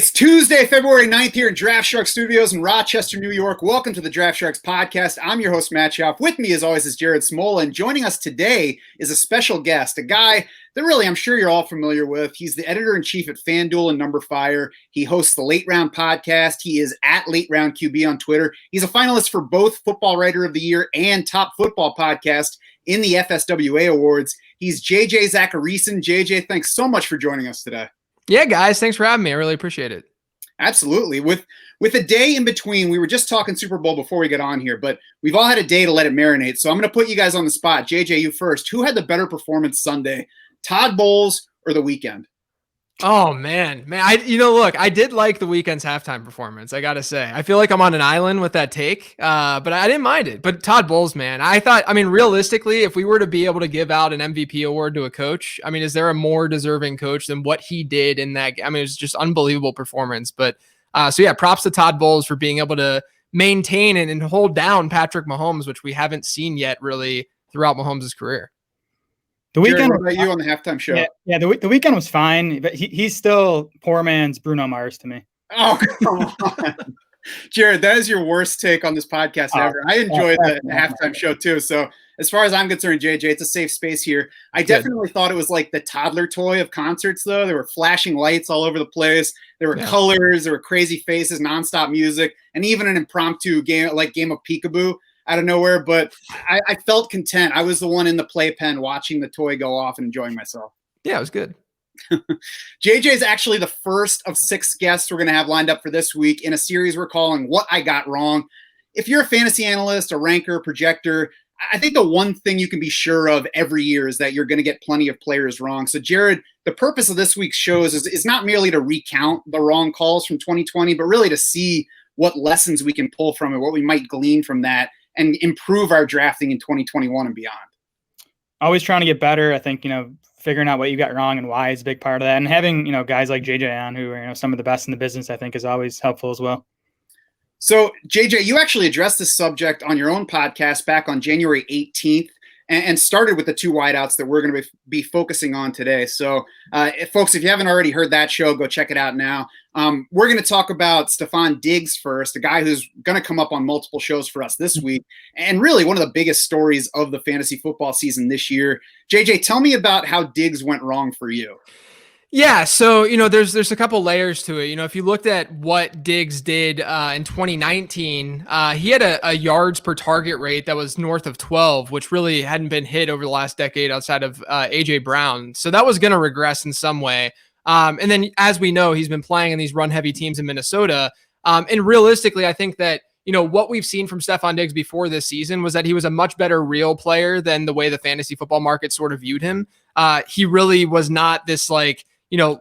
It's Tuesday, February 9th here in DraftSharks Studios in Rochester, New York. Welcome to the DraftSharks podcast. I'm your host, Matt Schauf. With me, as always, is Jared Smola. And joining us today is a special guest, a guy that really I'm sure you're all familiar with. He's the editor-in-chief at FanDuel and numberFire. He hosts the Late Round podcast. He is at Late Round QB on Twitter. He's a finalist for both Football Writer of the Year and Top Football Podcast in the FSWA Awards. He's JJ Zachariason. JJ, thanks so much for joining us today. Yeah, guys, thanks for having me. I really appreciate it. Absolutely. With a day in between, we were just talking Super Bowl before we get on here, but we've all had a day to let it marinate. So I'm going to put you guys on the spot. JJ, you first. Who had the better performance Sunday, Todd Bowles or the Weeknd? Oh, man. Look, I did like the Weeknd's halftime performance, I got to say. I feel like I'm on an island with that take, but I didn't mind it. But Todd Bowles, man, realistically, if we were to be able to give out an MVP award to a coach, is there a more deserving coach than what he did in that? It was just unbelievable performance. But props to Todd Bowles for being able to maintain and hold down Patrick Mahomes, which we haven't seen yet really throughout Mahomes' career. The Weeknd, what about you on the halftime show? Yeah, the Weeknd was fine, but he's still poor man's Bruno Mars to me. Oh, come on. Jared, that is your worst take on this podcast ever. I enjoyed the halftime show too. So as far as I'm concerned, JJ, it's a safe space here. I definitely thought it was like the toddler toy of concerts, though. There were flashing lights all over the place. There were colors. There were crazy faces, nonstop music, and even an impromptu game of peekaboo out of nowhere, but I felt content. I was the one in the playpen watching the toy go off and enjoying myself. Yeah, it was good. JJ is actually the first of 6 guests we're going to have lined up for this week in a series we're calling What I Got Wrong. If you're a fantasy analyst, a ranker, projector, I think the one thing you can be sure of every year is that you're going to get plenty of players wrong. So, Jared, the purpose of this week's shows is not merely to recount the wrong calls from 2020, but really to see what lessons we can pull from it, what we might glean from that, and improve our drafting in 2021 and beyond. Always trying to get better. I think, figuring out what you got wrong and why is a big part of that. And having, guys like JJ on who are, some of the best in the business, I think is always helpful as well. So JJ, you actually addressed this subject on your own podcast back on January 18th and started with the 2 wideouts that we're going to be focusing on today. So folks, if you haven't already heard that show, go check it out now. We're going to talk about Stefan Diggs first, a guy who's going to come up on multiple shows for us this week, and really one of the biggest stories of the fantasy football season this year. JJ, tell me about how Diggs went wrong for you. Yeah, so, there's a couple layers to it. If you looked at what Diggs did in 2019, he had a yards per target rate that was north of 12, which really hadn't been hit over the last decade outside of A.J. Brown. So that was going to regress in some way. And then, as we know, he's been playing in these run-heavy teams in Minnesota. And realistically, I think that, what we've seen from Stefan Diggs before this season was that he was a much better real player than the way the fantasy football market sort of viewed him. He really was not this,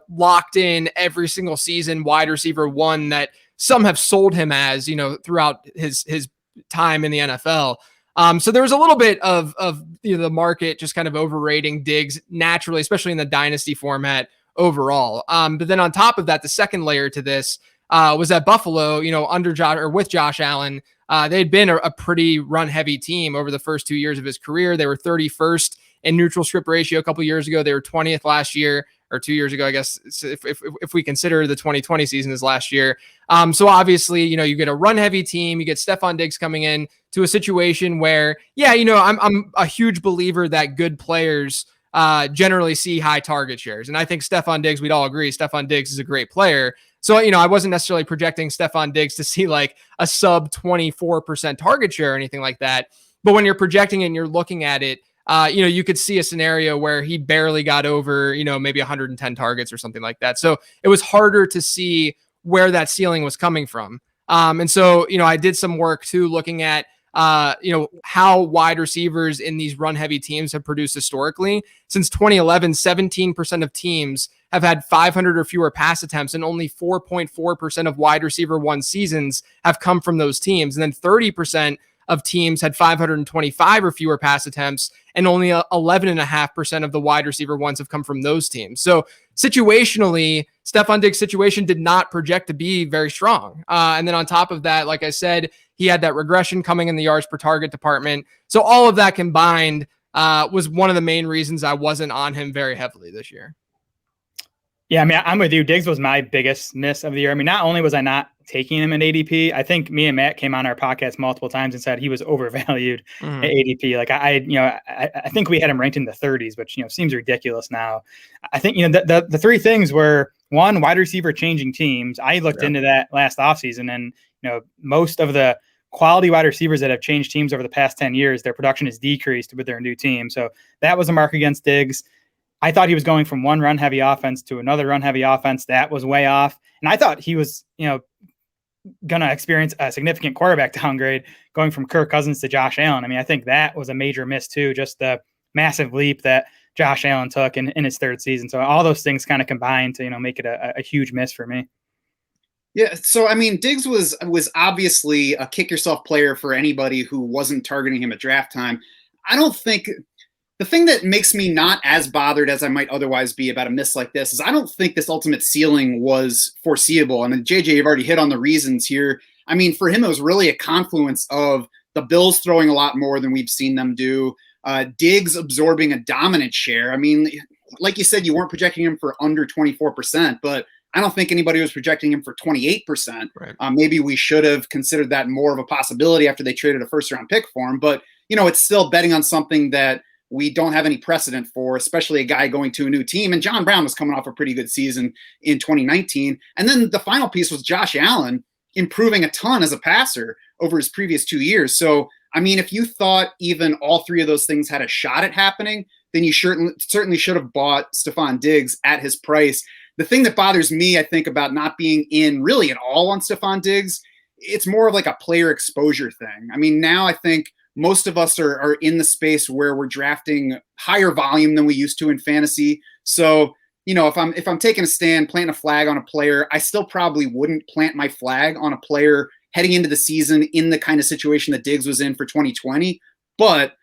locked in every single season wide receiver one that some have sold him as, throughout his time in the NFL. So there was a little bit of the market just kind of overrating Diggs naturally, especially in the dynasty format overall. But then on top of that, the second layer to this was that Buffalo, with Josh Allen, they'd been a pretty run heavy team over the first 2 years of his career. They were 31st in neutral script ratio a couple years ago. They were 20th last year, or 2 years ago, I guess, if we consider the 2020 season as last year. So obviously, you get a run heavy team, you get Stefan Diggs coming in to a situation where, I'm a huge believer that good players generally see high target shares. And I think Stefan Diggs, we'd all agree, Stefan Diggs is a great player. So, I wasn't necessarily projecting Stefan Diggs to see like a sub 24% target share or anything like that. But when you're projecting it and you're looking at it, you could see a scenario where he barely got over, maybe 110 targets or something like that. So it was harder to see where that ceiling was coming from. And so, I did some work too, looking at, how wide receivers in these run heavy teams have produced historically. Since 2011, 17% of teams have had 500 or fewer pass attempts, and only 4.4% of wide receiver one seasons have come from those teams. And then 30% of teams had 525 or fewer pass attempts, and only 11.5% of the wide receiver ones have come from those teams. So situationally, Stefan Diggs' situation did not project to be very strong. And then on top of that, like I said, he had that regression coming in the yards per target department. So all of that combined was one of the main reasons I wasn't on him very heavily this year. Yeah, I mean, I'm with you. Diggs was my biggest miss of the year. I mean, not only was I not taking him at ADP, I think me and Matt came on our podcast multiple times and said he was overvalued at ADP. Like I think we had him ranked in the 30s, which, seems ridiculous now. I think, the three things were: one, wide receiver changing teams. I looked into that last offseason, and, most of the quality wide receivers that have changed teams over the past 10 years, their production has decreased with their new team. So that was a mark against Diggs. I thought he was going from one run-heavy offense to another run-heavy offense. That was way off. And I thought he was, going to experience a significant quarterback downgrade going from Kirk Cousins to Josh Allen. I mean, I think that was a major miss too, just the massive leap that Josh Allen took in his third season. So all those things kind of combined to, make it a huge miss for me. Yeah, so I mean, Diggs was obviously a kick-yourself player for anybody who wasn't targeting him at draft time. I don't think – the thing that makes me not as bothered as I might otherwise be about a miss like this is I don't think this ultimate ceiling was foreseeable. I mean, JJ, you've already hit on the reasons here. I mean, for him, it was really a confluence of the Bills throwing a lot more than we've seen them do, Diggs absorbing a dominant share. I mean, like you said, you weren't projecting him for under 24%, but I don't think anybody was projecting him for 28%. Right. Maybe we should have considered that more of a possibility after they traded a first-round pick for him. But, it's still betting on something that we don't have any precedent for, especially a guy going to a new team. And John Brown was coming off a pretty good season in 2019. And then the final piece was Josh Allen improving a ton as a passer over his previous 2 years. So, I mean, if you thought even all three of those things had a shot at happening, then you certainly should have bought Stefon Diggs at his price. The thing that bothers me, I think, about not being in really at all on Stefon Diggs, it's more of like a player exposure thing. I mean, now I think most of us are in the space where we're drafting higher volume than we used to in fantasy. So, if I'm taking a stand, planting a flag on a player, I still probably wouldn't plant my flag on a player heading into the season in the kind of situation that Diggs was in for 2020. But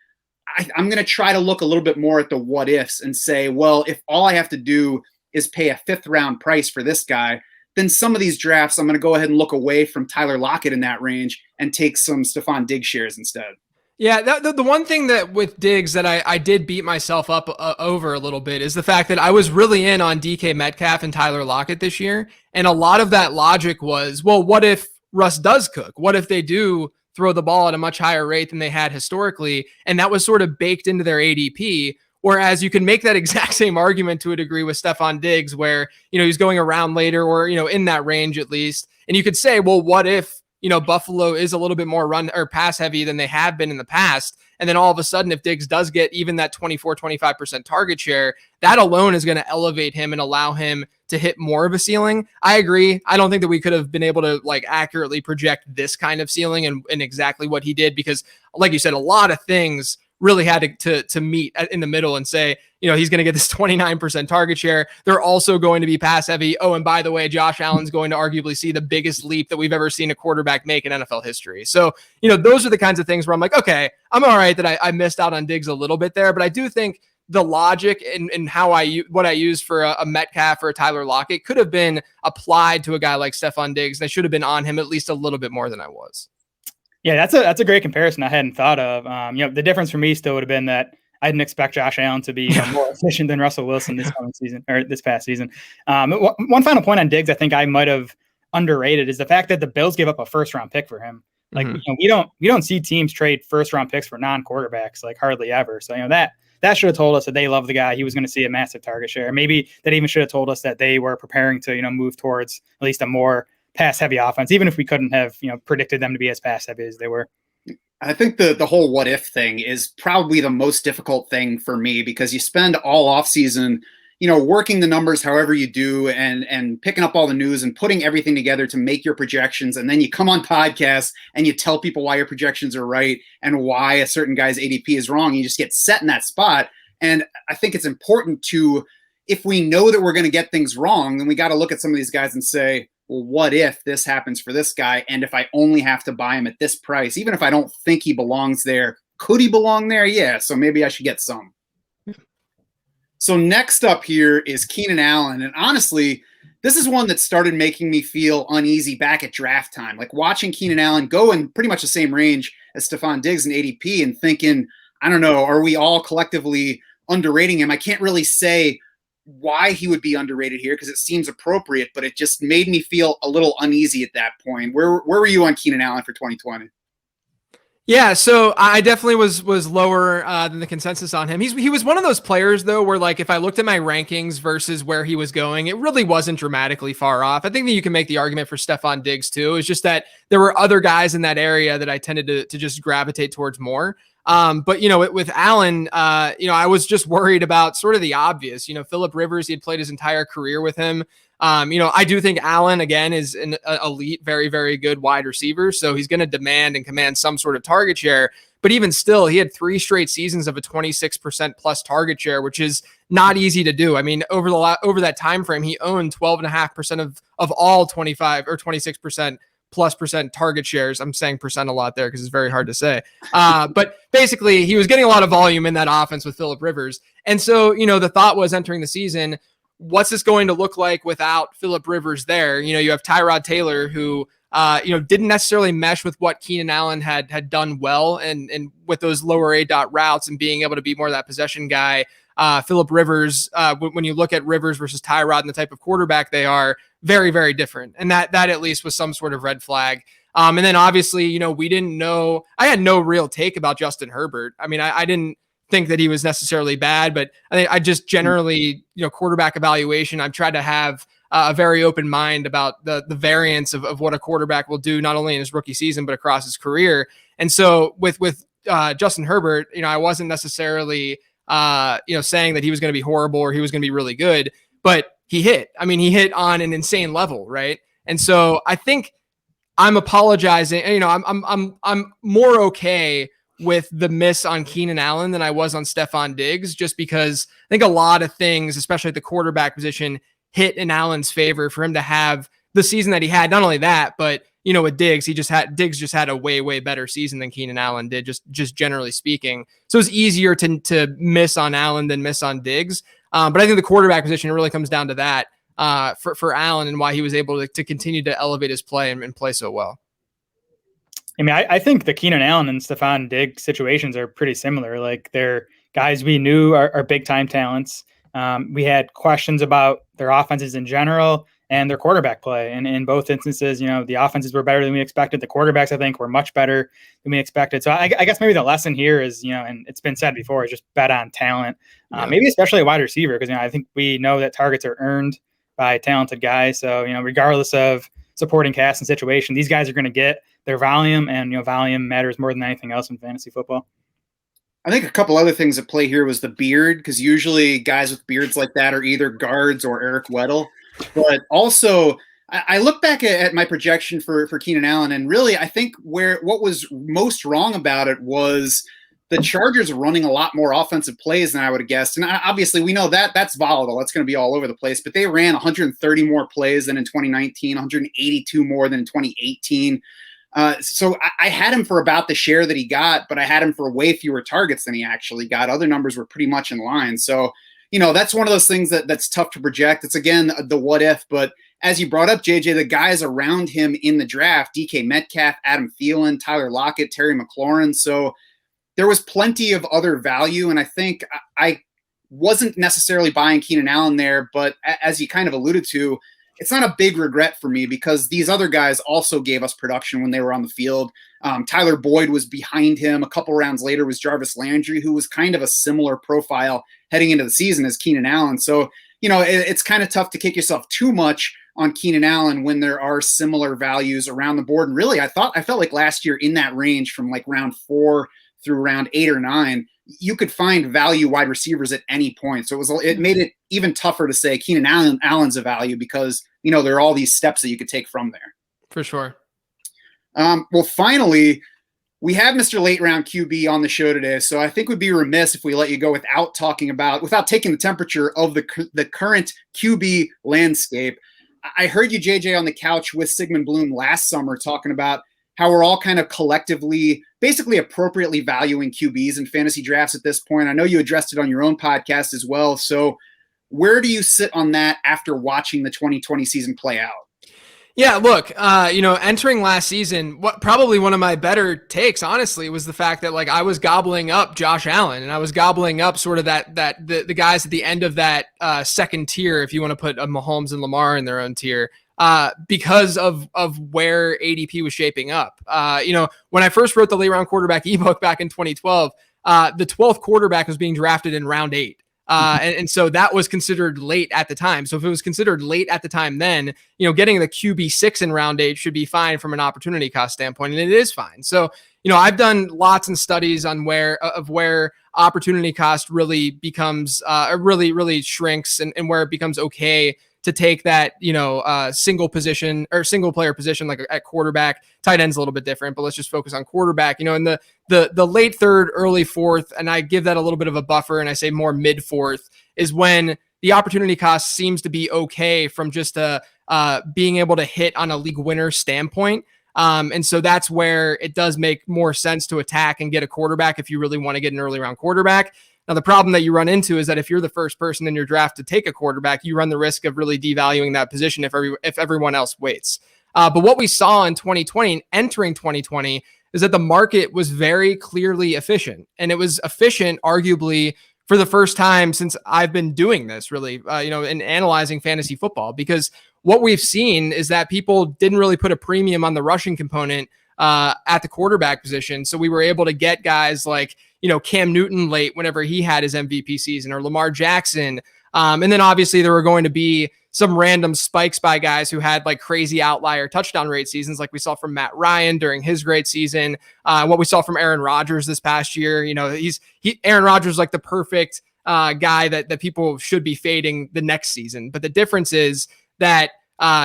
I'm going to try to look a little bit more at the what ifs and say, well, if all I have to do is pay a 5th round price for this guy, then some of these drafts, I'm going to go ahead and look away from Tyler Lockett in that range and take some Stefon Diggs shares instead. Yeah, the one thing that with Diggs that I did beat myself up over a little bit is the fact that I was really in on DK Metcalf and Tyler Lockett this year. And a lot of that logic was, well, what if Russ does cook? What if they do throw the ball at a much higher rate than they had historically? And that was sort of baked into their ADP. Whereas you can make that exact same argument to a degree with Stefon Diggs where, he's going around later or, in that range at least. And you could say, well, what if, Buffalo is a little bit more run or pass heavy than they have been in the past. And then all of a sudden, if Diggs does get even that 25% target share, that alone is going to elevate him and allow him to hit more of a ceiling. I agree. I don't think that we could have been able to accurately project this kind of ceiling and exactly what he did, because like you said, a lot of things really had to meet in the middle and say, he's going to get this 29% target share. They're also going to be pass heavy. Oh, and by the way, Josh Allen's going to arguably see the biggest leap that we've ever seen a quarterback make in NFL history. So, those are the kinds of things where I'm like, okay, I'm all right that I missed out on Diggs a little bit there, but I do think the logic and how what I used for a Metcalf or a Tyler Lockett could have been applied to a guy like Stefon Diggs. And I should have been on him at least a little bit more than I was. Yeah, that's a great comparison I hadn't thought of. The difference for me still would have been that I didn't expect Josh Allen to be more efficient than Russell Wilson this coming season or this past season. One final point on Diggs, I think I might have underrated, is the fact that the Bills gave up a 1st-round pick for him. Like, we don't see teams trade 1st-round picks for non-quarterbacks hardly ever. So that should have told us that they love the guy. He was going to see a massive target share. Maybe that even should have told us that they were preparing to move towards at least a more pass-heavy offense, even if we couldn't have predicted them to be as pass-heavy as they were. I think the whole what if thing is probably the most difficult thing for me, because you spend all offseason, working the numbers however you do and picking up all the news and putting everything together to make your projections. And then you come on podcasts and you tell people why your projections are right and why a certain guy's ADP is wrong. You just get set in that spot. And I think it's important to, if we know that we're going to get things wrong, then we got to look at some of these guys and say, well, what if this happens for this guy? And if I only have to buy him at this price, even if I don't think he belongs there, could he belong there? Yeah. So maybe I should get some. So next up here is Keenan Allen. And honestly, this is one that started making me feel uneasy back at draft time. Like watching Keenan Allen go in pretty much the same range as Stefon Diggs in ADP and thinking, I don't know, are we all collectively underrating him? I can't really say why he would be underrated here because it seems appropriate, but it just made me feel a little uneasy at that point. Where were you on Keenan Allen for 2020? Yeah, so I definitely was lower than the consensus on him. He was one of those players though, where like if I looked at my rankings versus where he was going, it really wasn't dramatically far off. I think that you can make the argument for Stefan Diggs too. It's just that there were other guys in that area that I tended to just gravitate towards more. But with Allen, I was just worried about sort of the obvious. Phillip Rivers, he had played his entire career with him. I do think Allen, again, is an elite, very, very good wide receiver. So he's going to demand and command some sort of target share. But even still, he had 3 straight seasons of a 26% plus target share, which is not easy to do. I mean, over that time frame, he owned 12.5% of all 25 or 26% plus percent target shares. I'm saying percent a lot there because it's very hard to say. But basically, he was getting a lot of volume in that offense with Phillip Rivers. And so, the thought was entering the season, what's this going to look like without Phillip Rivers there? You have Tyrod Taylor, who didn't necessarily mesh with what Keenan Allen had done well, and with those lower A dot routes and being able to be more of that possession guy. Phillip Rivers, when you look at Rivers versus Tyrod and the type of quarterback they are, very, very different. And that at least was some sort of red flag. And then obviously, we didn't know. I had no real take about Justin Herbert. I mean, I didn't think that he was necessarily bad, but I just generally, quarterback evaluation, I've tried to have a very open mind about the variance of what a quarterback will do, not only in his rookie season, but across his career. And so with Justin Herbert, I wasn't necessarily, saying that he was going to be horrible or he was going to be really good, but he hit. I mean, he hit on an insane level, right? And so I think I'm apologizing. I'm more okay with the miss on Keenan Allen than I was on Stefan Diggs, just because I think a lot of things, especially at the quarterback position, hit in Allen's favor for him to have the season that he had. Not only that, but with Diggs, Diggs just had a way, way better season than Keenan Allen did, just generally speaking. So it's easier to miss on Allen than miss on Diggs. But I think the quarterback position really comes down to that for Allen and why he was able to continue to elevate his play and play so well. I mean, I think the Keenan Allen and Stefan Diggs situations are pretty similar. Like, they're guys we knew are big time talents. We had questions about their offenses in general and their quarterback play. And in both instances, the offenses were better than we expected. The quarterbacks, I think, were much better than we expected. So I guess maybe the lesson here is, and it's been said before, is just bet on talent, maybe especially a wide receiver, because, I think we know that targets are earned by talented guys. So, regardless of supporting cast and situation, these guys are going to get their volume, and, volume matters more than anything else in fantasy football. I think a couple other things at play here was the beard, because usually guys with beards like that are either guards or Eric Weddle. But also, I look back at my projection for Keenan Allen, and really I think what was most wrong about it was the Chargers are running a lot more offensive plays than I would have guessed. And obviously we know that that's volatile. That's going to be all over the place. But they ran 130 more plays than in 2019, 182 more than in 2018. So I had him for about the share that he got, but I had him for way fewer targets than he actually got. Other numbers were pretty much in line. So, that's one of those things that's tough to project. It's, again, the what if. But as you brought up, JJ, the guys around him in the draft, DK Metcalf, Adam Thielen, Tyler Lockett, Terry McLaurin. So there was plenty of other value. And I think I wasn't necessarily buying Keenan Allen there. But as you kind of alluded to, it's not a big regret for me because these other guys also gave us production when they were on the field. Tyler Boyd was behind him. A couple rounds later was Jarvis Landry, who was kind of a similar profile heading into the season as Keenan Allen. So, it's kind of tough to kick yourself too much on Keenan Allen when there are similar values around the board. And really, I felt like last year in that range from like round 4 through round 8 or 9, you could find value wide receivers at any point. So it made it even tougher to say Keenan Allen's a value because, there are all these steps that you could take from there. For sure. Well, finally, we have Mr. Late Round QB on the show today. So I think we'd be remiss if we let you go without taking the temperature of the current QB landscape. I heard you, JJ, on the couch with Sigmund Bloom last summer talking about how we're all kind of collectively, basically appropriately valuing QBs in fantasy drafts at this point. I know you addressed it on your own podcast as well. So where do you sit on that after watching the 2020 season play out? Yeah, look, entering last season, what probably one of my better takes, honestly, was the fact that like I was gobbling up Josh Allen and I was gobbling up sort of the guys at the end of that second tier, if you want to put Mahomes and Lamar in their own tier, because of where ADP was shaping up. When I first wrote the late round quarterback ebook back in 2012, the 12th quarterback was being drafted in round 8. And so that was considered late at the time. So if it was considered late at the time, then, getting the QB6 in round 8 should be fine from an opportunity cost standpoint. And it is fine. So, I've done lots of studies on where opportunity cost really becomes, really shrinks and where it becomes okay to take that, single player position, like at quarterback. Tight end's a little bit different, but let's just focus on quarterback, in the late third, early fourth, and I give that a little bit of a buffer and I say more mid fourth is when the opportunity cost seems to be okay from just being able to hit on a league winner standpoint. And so that's where it does make more sense to attack and get a quarterback if you really want to get an early round quarterback. Now, the problem that you run into is that if you're the first person in your draft to take a quarterback, you run the risk of really devaluing that position if everyone else waits. But what we saw in 2020 and entering 2020 is that the market was very clearly efficient. And it was efficient, arguably, for the first time since I've been doing this, really, in analyzing fantasy football. Because what we've seen is that people didn't really put a premium on the rushing component at the quarterback position. So we were able to get guys like, Cam Newton late whenever he had his MVP season, or Lamar Jackson. And then obviously there were going to be some random spikes by guys who had like crazy outlier touchdown rate seasons, like we saw from Matt Ryan during his great season. What we saw from Aaron Rodgers this past year, Aaron Rodgers is like the perfect guy that people should be fading the next season. But the difference is that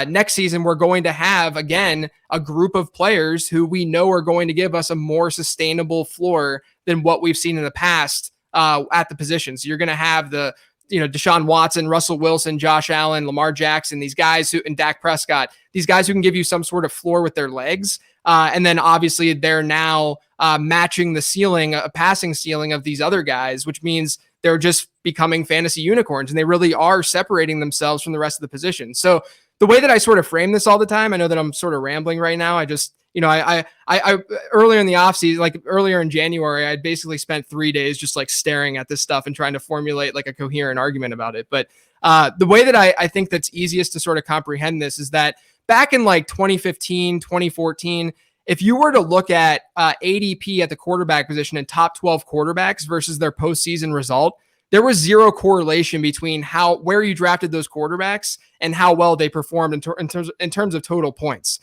next season, we're going to have, again, a group of players who we know are going to give us a more sustainable floor than what we've seen in the past at the position. So you're going to have the, Deshaun Watson, Russell Wilson, Josh Allen, Lamar Jackson, these guys and Dak Prescott, these guys who can give you some sort of floor with their legs. And then obviously they're now matching the ceiling, a passing ceiling of these other guys, which means they're just becoming fantasy unicorns and they really are separating themselves from the rest of the position. So the way that I sort of frame this all the time, I know that I'm sort of rambling right now. I just, I earlier in the offseason, like earlier in January, I'd basically spent 3 days just like staring at this stuff and trying to formulate like a coherent argument about it. But the way that I think that's easiest to sort of comprehend this is that back in like 2015, 2014, if you were to look at ADP at the quarterback position and top 12 quarterbacks versus their postseason result, there was zero correlation between where you drafted those quarterbacks and how well they performed in terms of total points.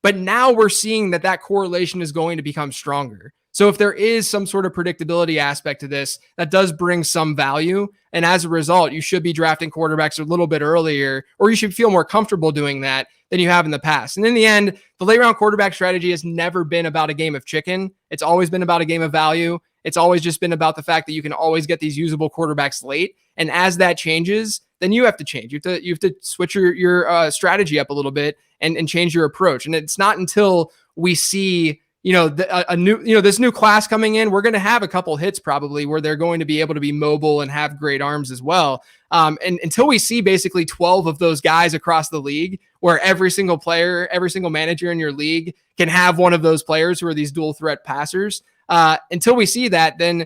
But now we're seeing that correlation is going to become stronger. So if there is some sort of predictability aspect to this, that does bring some value. And as a result, you should be drafting quarterbacks a little bit earlier, or you should feel more comfortable doing that than you have in the past. And in the end, the late round quarterback strategy has never been about a game of chicken. It's always been about a game of value. It's always just been about the fact that you can always get these usable quarterbacks late. And as that changes, then you have to change. You have to switch your strategy up a little bit and change your approach. And it's not until we see, this new class coming in, we're going to have a couple hits probably where they're going to be able to be mobile and have great arms as well. And until we see basically 12 of those guys across the league, where every single player, every single manager in your league can have one of those players who are these dual threat passers. Until we see that, then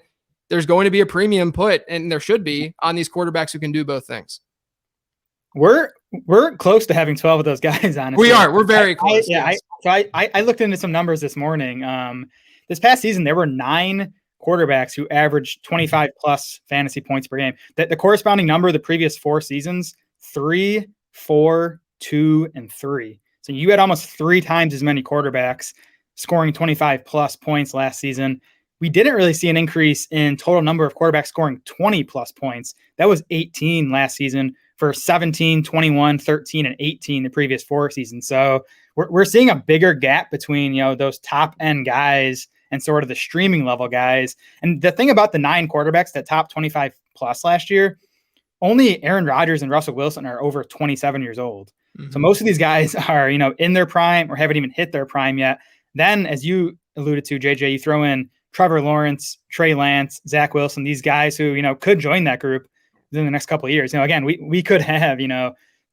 there's going to be a premium put, and there should be, on these quarterbacks who can do both things. We're close to having 12 of those guys, honestly. We are. We're very close. I looked into some numbers this morning. This past season, there were 9 quarterbacks who averaged 25 plus fantasy points per game. The corresponding number of the previous 4 seasons, 3, 4, 2, and 3. So you had almost 3 times as many quarterbacks scoring 25 plus points last season. We didn't really see an increase in total number of quarterbacks scoring 20 plus points. That was 18 last season for 17, 21, 13, and 18 the previous 4 seasons. So we're seeing a bigger gap between, those top end guys and sort of the streaming level guys. And the thing about the 9 quarterbacks that top 25 plus last year, only Aaron Rodgers and Russell Wilson are over 27 years old. Mm-hmm. So most of these guys are, in their prime or haven't even hit their prime yet. Then, as you alluded to, JJ, you throw in Trevor Lawrence, Trey Lance, Zach Wilson, these guys who, could join that group within the next couple of years. Again, we could have,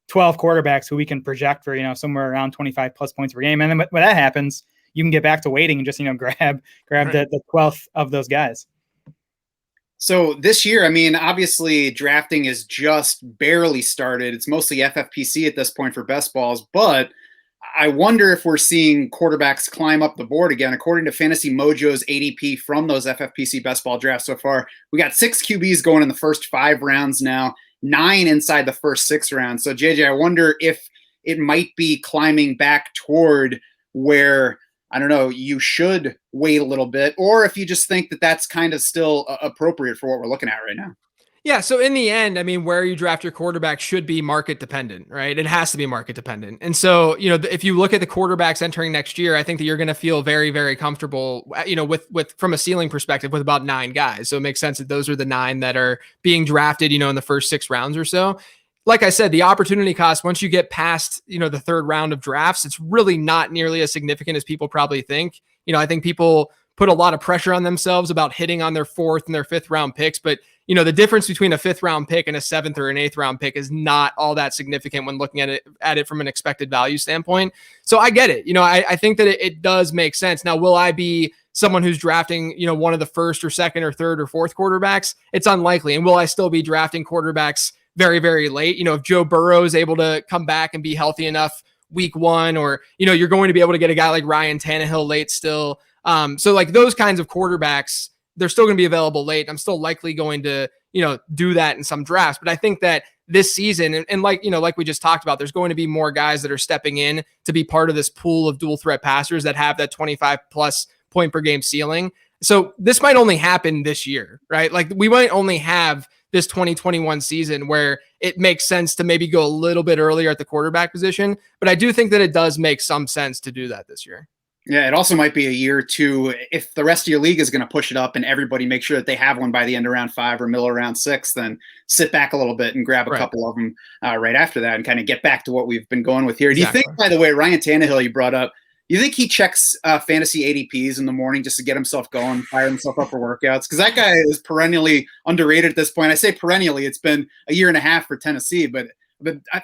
12 quarterbacks who we can project for, somewhere around 25 plus points per game. And then when that happens, you can get back to waiting and just, grab Right. the 12th of those guys. So this year, I mean, obviously drafting is just barely started. It's mostly FFPC at this point for best balls, but I wonder if we're seeing quarterbacks climb up the board again. According to Fantasy Mojo's ADP from those FFPC best ball drafts so far, we got 6 QBs going in the first 5 rounds now, 9 inside the first 6 rounds. So JJ, I wonder if it might be climbing back toward where, I don't know, you should wait a little bit, or if you just think that that's kind of still appropriate for what we're looking at right now. Yeah. So in the end, I mean, where you draft your quarterback should be market dependent, right? It has to be market dependent. And so, if you look at the quarterbacks entering next year, I think that you're going to feel very, very comfortable, with from a ceiling perspective with about 9 guys. So it makes sense that those are the 9 that are being drafted, in the first 6 rounds or so. Like I said, the opportunity cost, once you get past, the 3rd round of drafts, it's really not nearly as significant as people probably think. I think people put a lot of pressure on themselves about hitting on their 4th and their 5th round picks, but the difference between a 5th round pick and a 7th or an 8th round pick is not all that significant when looking at it from an expected value standpoint. So I get it. I think that it does make sense. Now, will I be someone who's drafting, one of the 1st or 2nd or 3rd or 4th quarterbacks? It's unlikely. And will I still be drafting quarterbacks very, very late? If Joe Burrow is able to come back and be healthy enough week 1, or, you're going to be able to get a guy like Ryan Tannehill late still. So like those kinds of quarterbacks, they're still going to be available late. I'm still likely going to, do that in some drafts. But I think that this season, and like we just talked about, there's going to be more guys that are stepping in to be part of this pool of dual threat passers that have that 25 plus point per game ceiling. So this might only happen this year, right? Like we might only have this 2021 season where it makes sense to maybe go a little bit earlier at the quarterback position. But I do think that it does make some sense to do that this year. Yeah, it also might be a year or two if the rest of your league is going to push it up and everybody make sure that they have one by the end of round 5 or middle of round 6, then sit back a little bit and grab a couple of them right after that and kind of get back to what we've been going with here. Exactly. Do you think, by the way, Ryan Tannehill you brought up, you think he checks fantasy ADPs in the morning just to get himself going, fire himself up for workouts? Because that guy is perennially underrated at this point. I say perennially. It's been a year and a half for Tennessee, but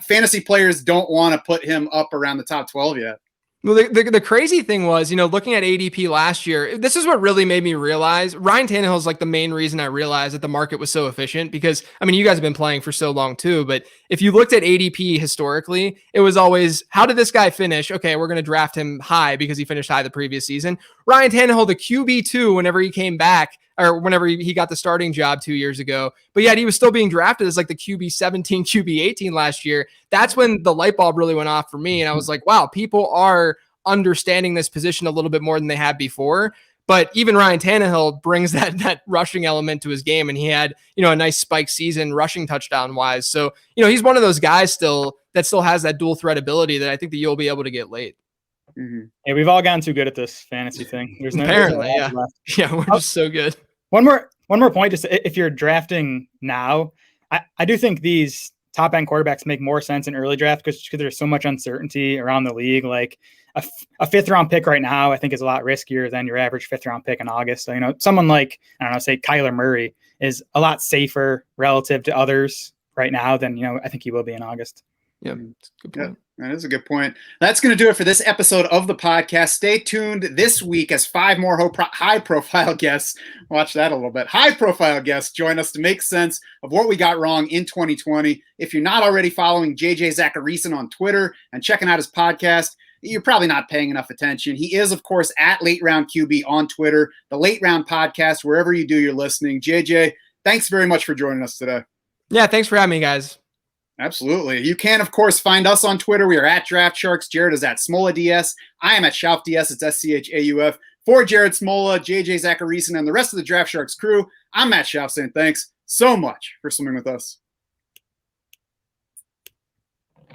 fantasy players don't want to put him up around the top 12 yet. Well, the crazy thing was, looking at ADP last year, this is what really made me realize Ryan Tannehill is like the main reason I realized that the market was so efficient because, I mean, you guys have been playing for so long too, but if you looked at ADP historically, it was always, how did this guy finish? Okay, we're going to draft him high because he finished high the previous season. Ryan Tannehill, the QB2, whenever he came back, or whenever he got the starting job 2 years ago. But yet he was still being drafted as like the QB 17, QB 18 last year. That's when the light bulb really went off for me. And I was like, wow, people are understanding this position a little bit more than they had before. But even Ryan Tannehill brings that rushing element to his game. And he had, a nice spike season rushing touchdown wise. So, he's one of those guys that still has that dual threat ability that I think that you'll be able to get late. Mm-hmm. Yeah, we've all gotten too good at this fantasy thing. There's no apparently, yeah. Left. Yeah, we're just so good. One more point, just if you're drafting now, I do think these top end quarterbacks make more sense in early draft because there's so much uncertainty around the league. Like a 5th round pick right now, I think is a lot riskier than your average 5th round pick in August. So, someone like, I don't know, say Kyler Murray is a lot safer relative to others right now than, I think he will be in August. Yeah, that's a good point. That is a good point. That's going to do it for this episode of the podcast. Stay tuned this week as 5 more high-profile guests. Watch that a little bit. High-profile guests join us to make sense of what we got wrong in 2020. If you're not already following JJ Zachariason on Twitter and checking out his podcast, you're probably not paying enough attention. He is, of course, at Late Round QB on Twitter, the Late Round Podcast, wherever you do your listening. JJ, thanks very much for joining us today. Yeah, thanks for having me, guys. Absolutely. You can, of course, find us on Twitter. We are at DraftSharks. Jared is at SmolaDS. I am at SchaufDS. It's SCHAUF. For Jared Smola, JJ Zachariason, and the rest of the DraftSharks crew, I'm Matt Schauf saying thanks so much for swimming with us.